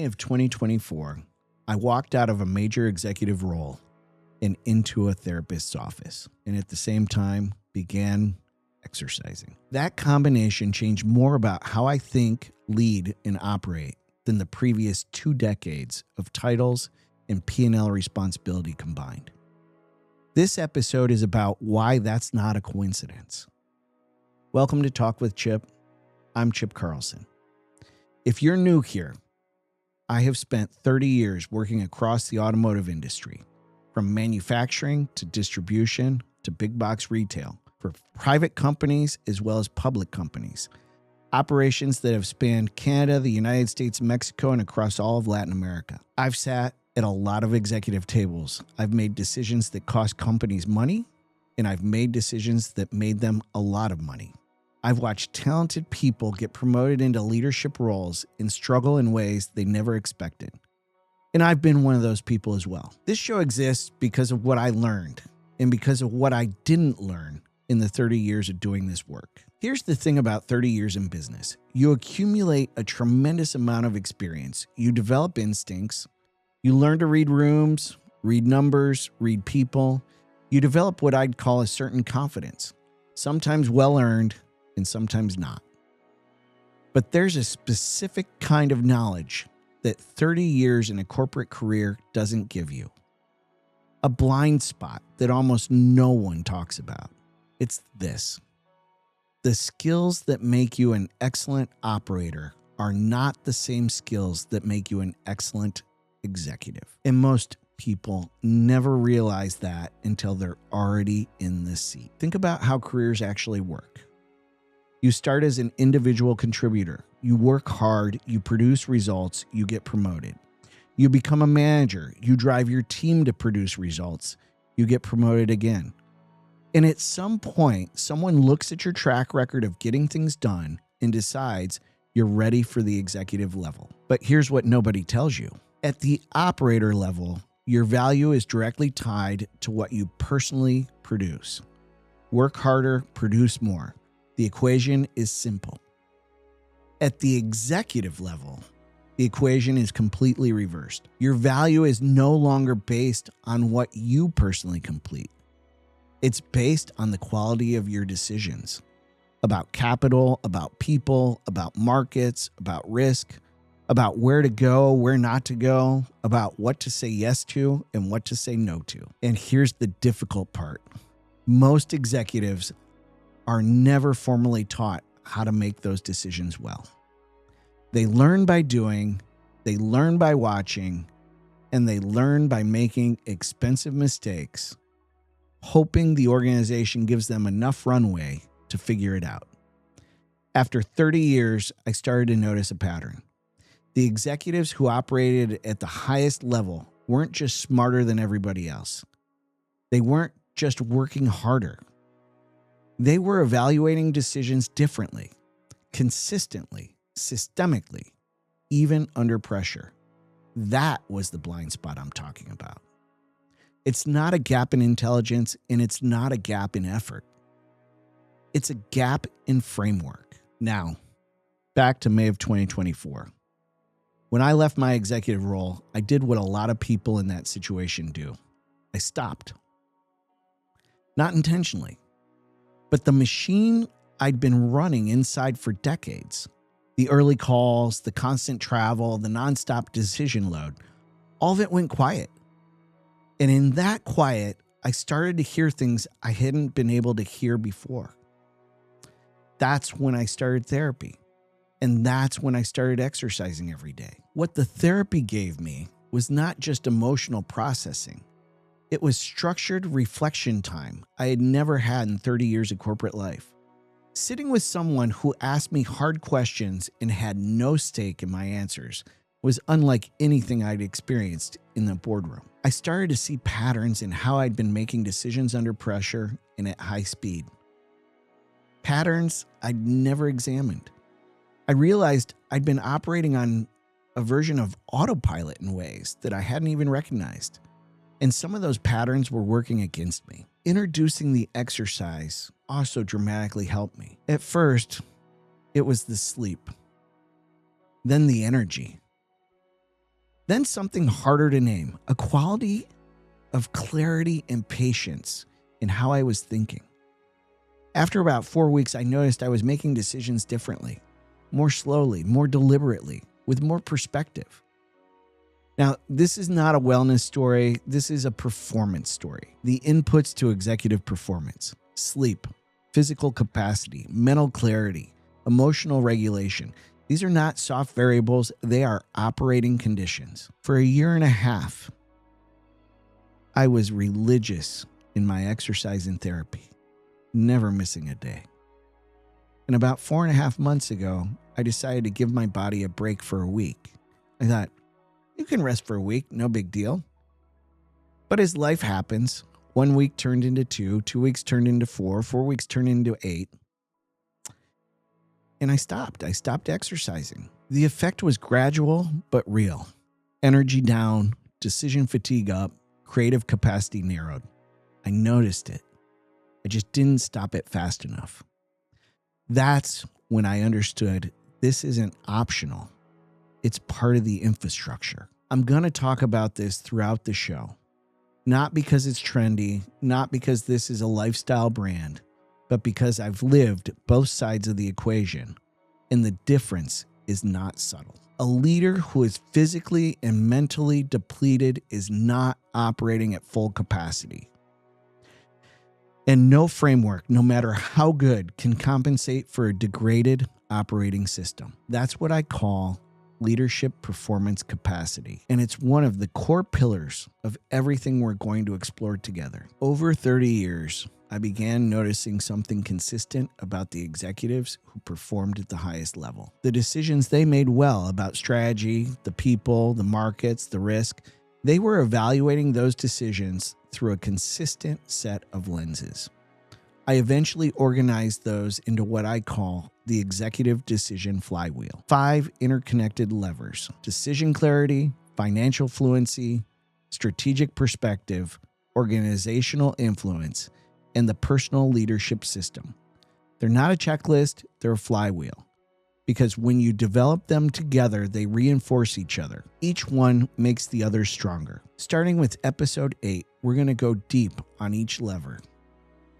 of 2024, I walked out of a major executive role and into a therapist's office, and at the same time began exercising. That combination changed more about how I think, lead, and operate than the previous 2 decades of titles and P&L responsibility combined. This episode is about why that's not a coincidence. Welcome to Talk with Chip. I'm Chip Carlson. If you're new here, I have spent 30 years working across the automotive industry, from manufacturing to distribution to big box retail, for private companies as well as public companies, operations that have spanned Canada, the United States, Mexico, and across all of Latin America. I've sat at a lot of executive tables. I've made decisions that cost companies money, and I've made decisions that made them a lot of money. I've watched talented people get promoted into leadership roles and struggle in ways they never expected. And I've been one of those people as well. This show exists because of what I learned and because of what I didn't learn in the 30 years of doing this work. Here's the thing about 30 years in business. You accumulate a tremendous amount of experience. You develop instincts. You learn to read rooms, read numbers, read people. You develop what I'd call a certain confidence, sometimes well-earned and sometimes not. But there's a specific kind of knowledge that 30 years in a corporate career doesn't give you. A blind spot that almost no one talks about. It's this. The skills that make you an excellent operator are not the same skills that make you an excellent executive. And most people never realize that until they're already in the seat. Think about how careers actually work. You start as an individual contributor. You work hard, you produce results, you get promoted. You become a manager. You drive your team to produce results. You get promoted again. And at some point, someone looks at your track record of getting things done and decides you're ready for the executive level. But here's what nobody tells you. At the operator level, your value is directly tied to what you personally produce. Work harder, produce more. The equation is simple. At the executive level, the equation is completely reversed. Your value is no longer based on what you personally complete. It's based on the quality of your decisions about capital, about people, about markets, about risk, about where to go, where not to go, about what to say yes to and what to say no to. And here's the difficult part. Most executives are never formally taught how to make those decisions well. They learn by doing, they learn by watching, and they learn by making expensive mistakes, hoping the organization gives them enough runway to figure it out. After 30 years, I started to notice a pattern. The executives who operated at the highest level weren't just smarter than everybody else. They weren't just working harder. They were evaluating decisions differently, consistently, systemically, even under pressure. That was the blind spot I'm talking about. It's not a gap in intelligence, and it's not a gap in effort. It's a gap in framework. Now, back to May of 2024. When I left my executive role, I did what a lot of people in that situation do. I stopped. Not intentionally. But the machine I'd been running inside for decades, the early calls, the constant travel, the nonstop decision load, all of it went quiet. And in that quiet, I started to hear things I hadn't been able to hear before. That's when I started therapy. And that's when I started exercising every day. What the therapy gave me was not just emotional processing. It was structured reflection time I had never had in 30 years of corporate life. Sitting with someone who asked me hard questions and had no stake in my answers was unlike anything I'd experienced in the boardroom. I started to see patterns in how I'd been making decisions under pressure and at high speed. Patterns I'd never examined. I realized I'd been operating on a version of autopilot in ways that I hadn't even recognized. And some of those patterns were working against me. Introducing the exercise also dramatically helped me. At first, it was the sleep, then the energy, Then something harder to name, a quality of clarity and patience in how I was thinking. After about 4 weeks, I noticed I was making decisions differently, more slowly, more deliberately, with more perspective. Now, this is not a wellness story. This is a performance story. The inputs to executive performance: sleep, physical capacity, mental clarity, emotional regulation. These are not soft variables. They are operating conditions. For a year and a half, I was religious in my exercise and therapy, never missing a day. And about 4.5 months ago, I decided to give my body a break for a week. I thought, you can rest for a week, no big deal. But as life happens, 1 week turned into 2, 2 weeks turned into 4, 4 weeks turned into 8. And I stopped exercising. The effect was gradual, but real. Energy down, decision fatigue up, creative capacity narrowed. I noticed it. I just didn't stop it fast enough. That's when I understood this isn't optional. It's part of the infrastructure. I'm going to talk about this throughout the show. Not because it's trendy, not because this is a lifestyle brand, but because I've lived both sides of the equation, and the difference is not subtle. A leader who is physically and mentally depleted is not operating at full capacity. And no framework, no matter how good, can compensate for a degraded operating system. That's what I call leadership performance capacity. And it's one of the core pillars of everything we're going to explore together. Over 30 years, I began noticing something consistent about the executives who performed at the highest level. The decisions they made well about strategy, the people, the markets, the risk, they were evaluating those decisions through a consistent set of lenses. I eventually organized those into what I call the Executive Decision Flywheel. 5 interconnected levers: decision clarity, financial fluency, strategic perspective, organizational influence, and the personal leadership system. They're not a checklist, they're a flywheel. Because when you develop them together, they reinforce each other. Each one makes the other stronger. Starting with episode 8, we're going to go deep on each lever.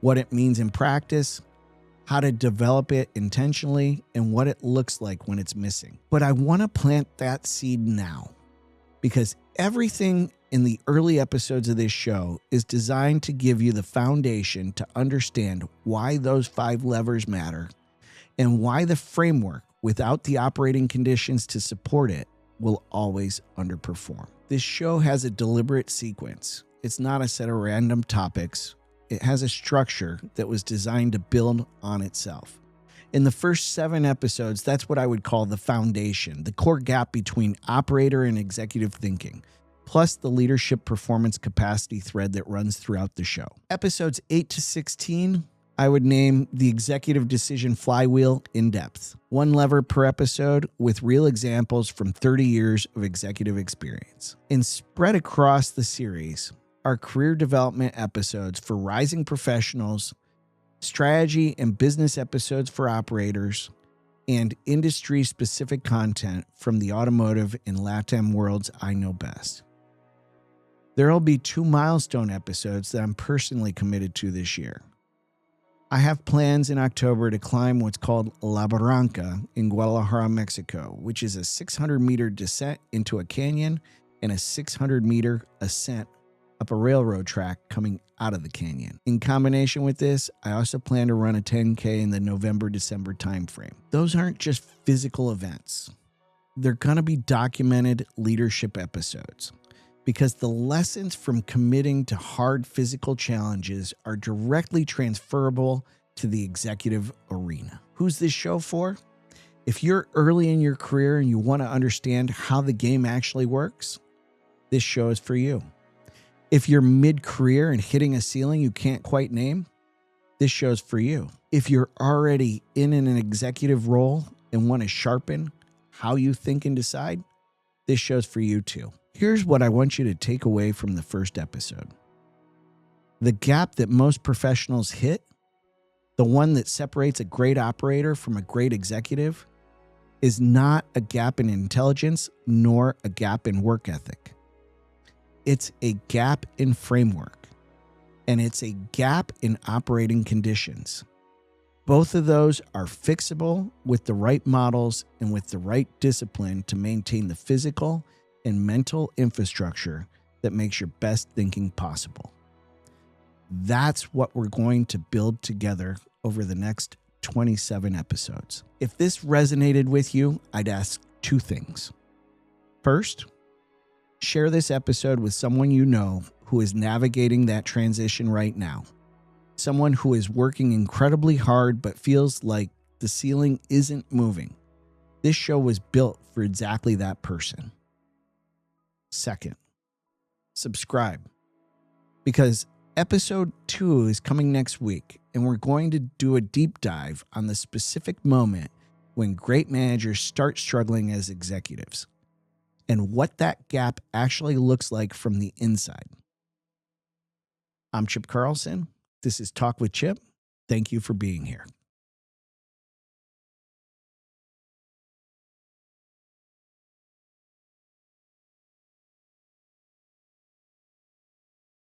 What it means in practice, how to develop it intentionally, and what it looks like when it's missing. But I want to plant that seed now, because everything in the early episodes of this show is designed to give you the foundation to understand why those 5 levers matter and why the framework, without the operating conditions to support it, will always underperform. This show has a deliberate sequence. It's not a set of random topics. It has a structure that was designed to build on itself. In the first 7 episodes, that's what I would call the foundation, the core gap between operator and executive thinking, plus the leadership performance capacity thread that runs throughout the show. Episodes 8 to 16, I would name the Executive Decision Flywheel in depth. 1 lever per episode with real examples from 30 years of executive experience. And spread across the series are career development episodes for rising professionals, strategy and business episodes for operators, and industry-specific content from the automotive and LATAM worlds I know best. There will be 2 milestone episodes that I'm personally committed to this year. I have plans in October to climb what's called La Barranca in Guadalajara, Mexico, which is a 600-meter descent into a canyon and a 600-meter ascent up a railroad track coming out of the canyon. In combination with this, I also plan to run a 10K in the November-December timeframe. Those aren't just physical events. They're going to be documented leadership episodes, because the lessons from committing to hard physical challenges are directly transferable to the executive arena. Who's this show for? If you're early in your career and you want to understand how the game actually works, this show is for you. If you're mid-career and hitting a ceiling you can't quite name, this show's for you. If you're already in an executive role and want to sharpen how you think and decide, this show's for you too. Here's what I want you to take away from the first episode. The gap that most professionals hit, the one that separates a great operator from a great executive, is not a gap in intelligence nor a gap in work ethic. It's a gap in framework, and it's a gap in operating conditions. Both of those are fixable with the right models and with the right discipline to maintain the physical and mental infrastructure that makes your best thinking possible. That's what we're going to build together over the next 27 episodes. If this resonated with you, I'd ask two things. First, share this episode with someone you know who is navigating that transition right now. Someone who is working incredibly hard but feels like the ceiling isn't moving. This show was built for exactly that person. Second, subscribe, because episode 2 is coming next week, and we're going to do a deep dive on the specific moment when great managers start struggling as executives and what that gap actually looks like from the inside. I'm Chip Carlson. This is Talk with Chip. Thank you for being here.